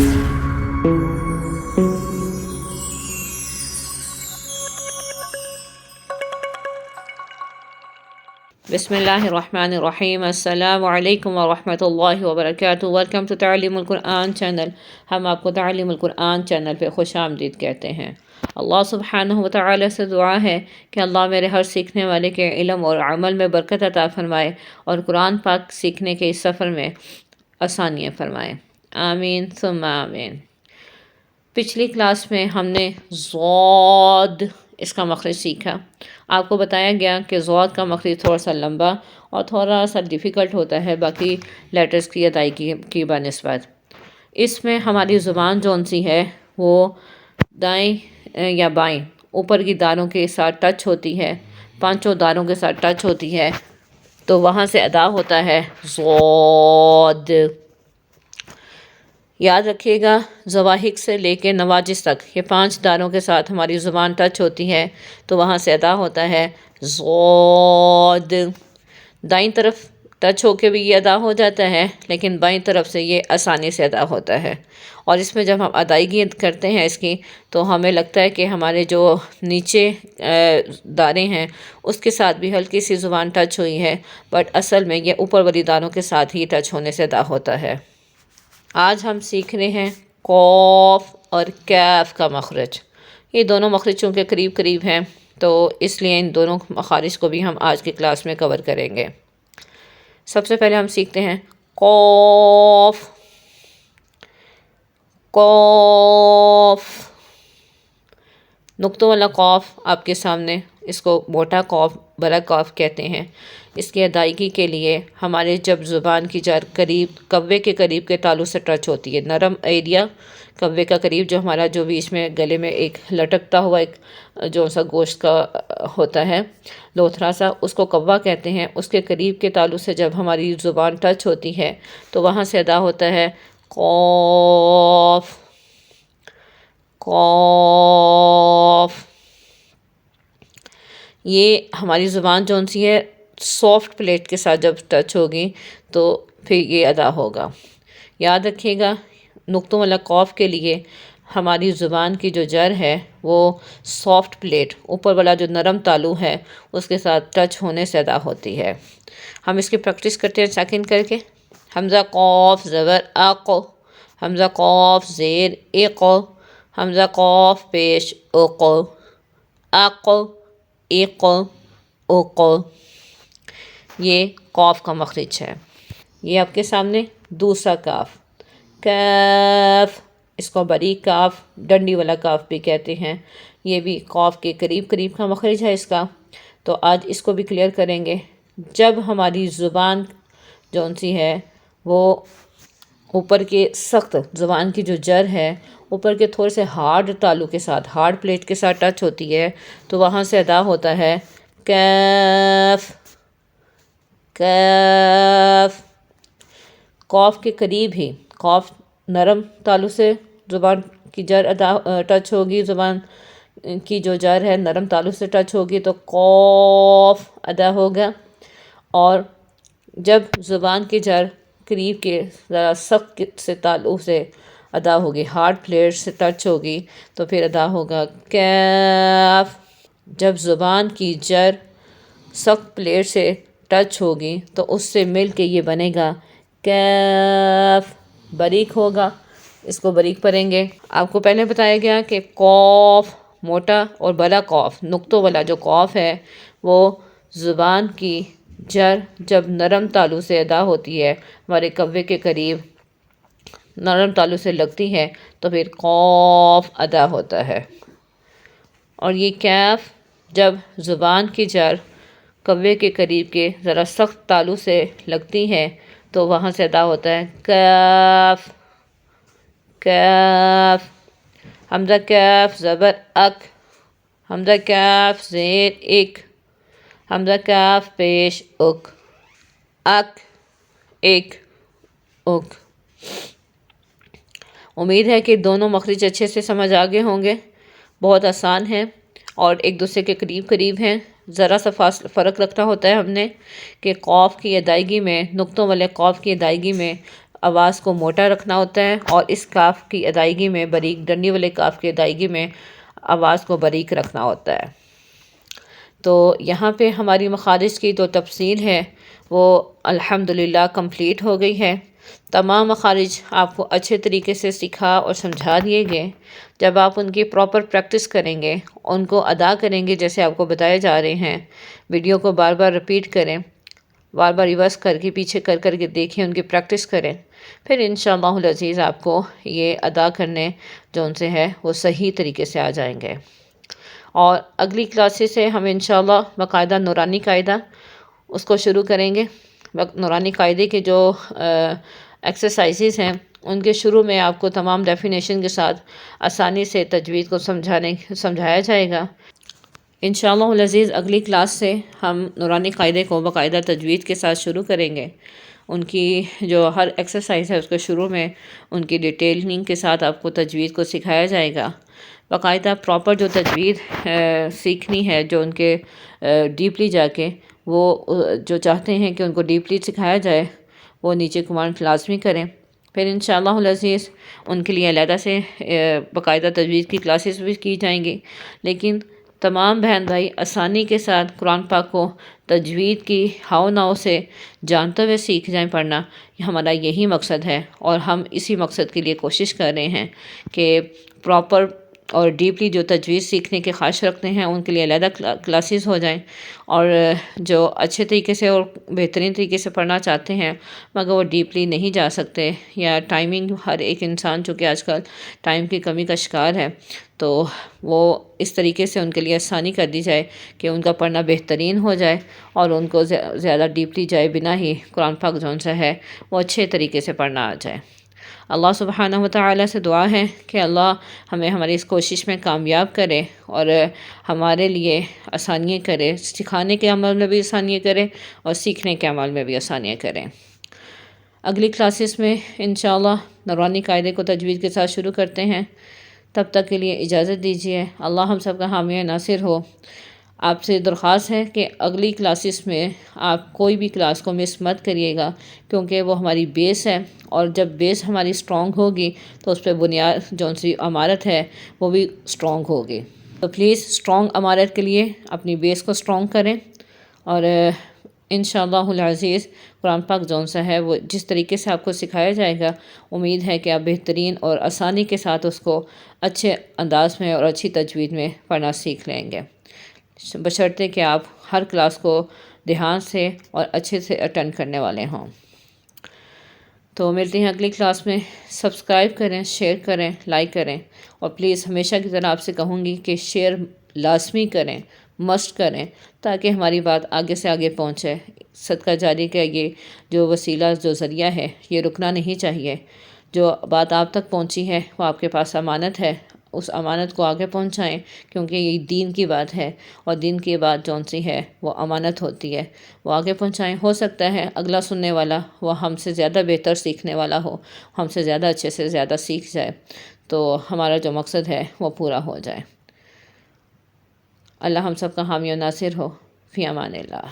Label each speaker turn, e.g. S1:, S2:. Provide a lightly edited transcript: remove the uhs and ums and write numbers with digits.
S1: بسم اللہ الرحمن الرحیم۔ السلام علیکم ورحمۃ اللہ وبرکاتہ۔ ویلکم ٹو تعلیم القرآن چینل۔ ہم آپ کو تعلیم القرآن چینل پہ خوش آمدید کہتے ہیں۔ اللہ سبحانہ وتعالی سے دعا ہے کہ اللہ میرے ہر سیکھنے والے کے علم اور عمل میں برکت عطا فرمائے اور قرآن پاک سیکھنے کے اس سفر میں آسانیاں فرمائے، آمین ثم آمین۔ پچھلی کلاس میں ہم نے ضاد اس کا مخرج سیکھا۔ آپ کو بتایا گیا کہ ضاد کا مخرج تھوڑا سا لمبا اور تھوڑا سا ڈیفیکلٹ ہوتا ہے باقی لیٹرز کی ادائیگی کی بنسبت۔ اس میں ہماری زبان جون سی ہے وہ دائیں یا بائیں اوپر کی دانوں کے ساتھ ٹچ ہوتی ہے، پانچوں دانوں کے ساتھ ٹچ ہوتی ہے، تو وہاں سے ادا ہوتا ہے ضاد۔ یاد رکھیے گا زواحق سے لے کے نواجس تک یہ 5 دانوں کے ساتھ ہماری زبان ٹچ ہوتی ہے تو وہاں سے ادا ہوتا ہے ضاد۔ دائیں طرف ٹچ ہو کے بھی یہ ادا ہو جاتا ہے لیکن بائیں طرف سے یہ آسانی سے ادا ہوتا ہے، اور اس میں جب ہم ادائیگی کرتے ہیں اس کی تو ہمیں لگتا ہے کہ ہمارے جو نیچے دانے ہیں اس کے ساتھ بھی ہلکی سی زبان ٹچ ہوئی ہے، بٹ اصل میں یہ اوپر والی دانوں کے ساتھ ہی ٹچ ہونے سے ادا ہوتا ہے۔ آج ہم سیکھ رہے ہیں قاف اور کیف کا مخرج۔ یہ دونوں مخرج چونکہ قریب قریب ہیں تو اس لیے ان دونوں مخارج کو بھی ہم آج کی کلاس میں کور کریں گے۔ سب سے پہلے ہم سیکھتے ہیں قاف۔ قاف نقطوں والا قاف آپ کے سامنے، اس کو موٹا قاف بڑا قاف کہتے ہیں۔ اس کی ادائیگی کے لیے ہمارے جب زبان کی جڑ قریب کوے کے قریب کے تالو سے ٹچ ہوتی ہے، نرم ایریا کوے کا قریب جو ہمارا جو بھی اس میں گلے میں ایک لٹکتا ہوا ایک جو سا گوشت کا ہوتا ہے لوتھرا سا، اس کو کوا کہتے ہیں۔ اس کے قریب کے تالو سے جب ہماری زبان ٹچ ہوتی ہے تو وہاں سے ادا ہوتا ہے قاف۔ قاف یہ ہماری زبان جون سی ہے سافٹ پلیٹ کے ساتھ جب ٹچ ہوگی تو پھر یہ ادا ہوگا۔ یاد رکھیے گا نقطوں والا قاف کے لیے ہماری زبان کی جو جڑ ہے وہ سافٹ پلیٹ اوپر والا جو نرم تالو ہے اس کے ساتھ ٹچ ہونے سے ادا ہوتی ہے۔ ہم اس کی پریکٹس کرتے ہیں سیکنڈ کر کے۔ حمزہ قاف زبر اق، حمزہ قاف زیر اق، حمزہ قاف پیش اق، اق اق اق۔ یہ قاف کا مخرج ہے۔ یہ آپ کے سامنے دوسرا کاف کیف، اس کو باریک کاف ڈنڈی والا کاف بھی کہتے ہیں۔ یہ بھی قاف کے قریب قریب کا مخرج ہے اس کا، تو آج اس کو بھی کلیئر کریں گے۔ جب ہماری زبان جون سی ہے وہ اوپر کے سخت زبان کی جو جڑ ہے اوپر کے تھوڑے سے ہارڈ تالو کے ساتھ ہارڈ پلیٹ کے ساتھ ٹچ ہوتی ہے تو وہاں سے ادا ہوتا ہے کیف۔ کیف قاف کے قریب ہی قاف نرم تالو سے زبان کی جڑ ٹچ ہوگی، زبان کی جو جڑ ہے نرم تالو سے ٹچ ہوگی تو قاف ادا ہوگا، اور جب زبان کی جڑ قریب کے ذرا سخت سے تالو سے ادا ہوگی، ہارڈ پلیٹ سے ٹچ ہوگی تو پھر ادا ہوگا کیف۔ جب زبان کی جڑ سخت پلیٹ سے ٹچ ہوگی تو اس سے مل کے یہ بنے گا کیف، باریک ہوگا۔ اس کو باریک پڑھیں گے۔ آپ کو پہلے بتایا گیا کہ قاف موٹا اور بڑا قاف نقطوں والا جو قاف ہے وہ زبان کی جڑ جب نرم تالو سے ادا ہوتی ہے ہمارے کوے کے قریب نرم تالو سے لگتی ہے تو پھر قاف ادا ہوتا ہے، اور یہ کیف جب زبان کی جڑ کوے کے قریب کے ذرا سخت تالو سے لگتی ہے تو وہاں سے ادا ہوتا ہے کیف۔ کیف حمزہ کیف زبر اک، حمزہ کیف زیر اک، حمزہ کیف پیش اک، اک ایک اک۔ امید ہے کہ دونوں مخرج اچھے سے سمجھ آگے ہوں گے۔ بہت آسان ہے اور ایک دوسرے کے قریب قریب ہیں۔ ذرا سا فرق رکھنا ہوتا ہے ہم نے کہ قاف کی ادائیگی میں نقطوں والے قاف کی ادائیگی میں آواز کو موٹا رکھنا ہوتا ہے، اور اس کاف کی ادائیگی میں باریک، ڈنڈی والے کاف کی ادائیگی میں آواز کو باریک رکھنا ہوتا ہے۔ تو یہاں پہ ہماری مخارج کی جو تفصیل ہے وہ الحمدللہ کمپلیٹ ہو گئی ہے۔ تمام مخارج آپ کو اچھے طریقے سے سکھا اور سمجھا دیے گئے۔ جب آپ ان کی پراپر پریکٹس کریں گے، ان کو ادا کریں گے جیسے آپ کو بتائے جا رہے ہیں، ویڈیو کو بار بار ریپیٹ کریں، بار بار ریورس کر کے پیچھے کر کے دیکھیں، ان کی پریکٹس کریں، پھر انشاءاللہ العزیز آپ کو یہ ادا کرنے جو ان سے ہے وہ صحیح طریقے سے آ جائیں گے۔ اور اگلی کلاسز سے ہم انشاءاللہ باقاعدہ نورانی قاعدہ اس کو شروع کریں گے۔ نورانی قاعدے کے جو ایکسرسائزز ہیں ان کے شروع میں آپ کو تمام ڈیفینیشن کے ساتھ آسانی سے تجوید کو سمجھایا جائے گا۔ انشاءاللہ العزیز اگلی کلاس سے ہم نورانی قاعدے کو باقاعدہ تجوید کے ساتھ شروع کریں گے۔ ان کی جو ہر ایکسرسائز ہے اس کے شروع میں ان کی ڈیٹیلنگ کے ساتھ آپ کو تجوید کو سکھایا جائے گا۔ باقاعدہ پراپر جو تجوید سیکھنی ہے، جو ان کے ڈیپلی جا کے وہ جو چاہتے ہیں کہ ان کو ڈیپلی سکھایا جائے وہ نیچے کمانڈ لازمی کریں۔ پھر انشاءاللہ العزیز ان کے لیے علیحدہ سے باقاعدہ تجوید کی کلاسز بھی کی جائیں گی، لیکن تمام بہن بھائی آسانی کے ساتھ قرآن پاک کو تجوید کی ہاؤ ناؤ سے جانتے ہوئے سیکھ جائیں پڑھنا، ہمارا یہی مقصد ہے، اور ہم اسی مقصد کے لیے کوشش کر رہے ہیں کہ پراپر اور ڈیپلی جو تجوید سیکھنے کے خواہش رکھتے ہیں ان کے لیے علیحدہ کلاسز ہو جائیں، اور جو اچھے طریقے سے اور بہترین طریقے سے پڑھنا چاہتے ہیں مگر وہ ڈیپلی نہیں جا سکتے، یا ٹائمنگ، ہر ایک انسان چونکہ آج کل ٹائم کی کمی کا شکار ہے، تو وہ اس طریقے سے ان کے لیے آسانی کر دی جائے کہ ان کا پڑھنا بہترین ہو جائے اور ان کو زیادہ ڈیپلی جائے بنا ہی قرآن پاک جون سا ہے وہ اچھے طریقے سے پڑھنا آ جائے۔ اللہ سبحانہ وتعالی سے دعا ہے کہ اللہ ہمیں ہماری اس کوشش میں کامیاب کرے اور ہمارے لیے آسانیاں کرے، سکھانے کے عمل میں بھی آسانیاں کرے اور سیکھنے کے عمل میں بھی آسانیاں کریں۔ اگلی کلاسز میں انشاءاللہ نورانی قاعدے کو تجوید کے ساتھ شروع کرتے ہیں۔ تب تک کے لیے اجازت دیجیے۔ اللہ ہم سب کا حامی ناصر ہو۔ آپ سے درخواست ہے کہ اگلی کلاسز میں آپ کوئی بھی کلاس کو مس مت کریے گا، کیونکہ وہ ہماری بیس ہے، اور جب بیس ہماری اسٹرانگ ہوگی تو اس پہ بنیاد جون سی عمارت ہے وہ بھی اسٹرانگ ہوگی۔ تو پلیز اسٹرانگ عمارت کے لیے اپنی بیس کو اسٹرانگ کریں، اور انشاءاللہ العزیز قرآن پاک جون سا ہے وہ جس طریقے سے آپ کو سکھایا جائے گا، امید ہے کہ آپ بہترین اور آسانی کے ساتھ اس کو اچھے انداز میں اور اچھی تجوید میں پڑھنا سیکھ لیں گے، بشرطے کہ آپ ہر کلاس کو دھیان سے اور اچھے سے اٹینڈ کرنے والے ہوں۔ تو ملتے ہیں اگلی کلاس میں۔ سبسکرائب کریں، شیئر کریں، لائک کریں، اور پلیز ہمیشہ کی طرح آپ سے کہوں گی کہ شیئر لازمی کریں، مسٹ کریں، تاکہ ہماری بات آگے سے آگے پہنچے۔ صدقہ جاری کا یہ جو وسیلہ، جو ذریعہ ہے، یہ رکنا نہیں چاہیے۔ جو بات آپ تک پہنچی ہے وہ آپ کے پاس امانت ہے، اس امانت کو آگے پہنچائیں، کیونکہ یہ دین کی بات ہے، اور دین کی بات جون سی ہے وہ امانت ہوتی ہے، وہ آگے پہنچائیں۔ ہو سکتا ہے اگلا سننے والا وہ ہم سے زیادہ بہتر سیکھنے والا ہو، ہم سے زیادہ اچھے سے زیادہ سیکھ جائے، تو ہمارا جو مقصد ہے وہ پورا ہو جائے۔ اللہ ہم سب کا حامی و ناصر ہو۔ فی امان اللہ۔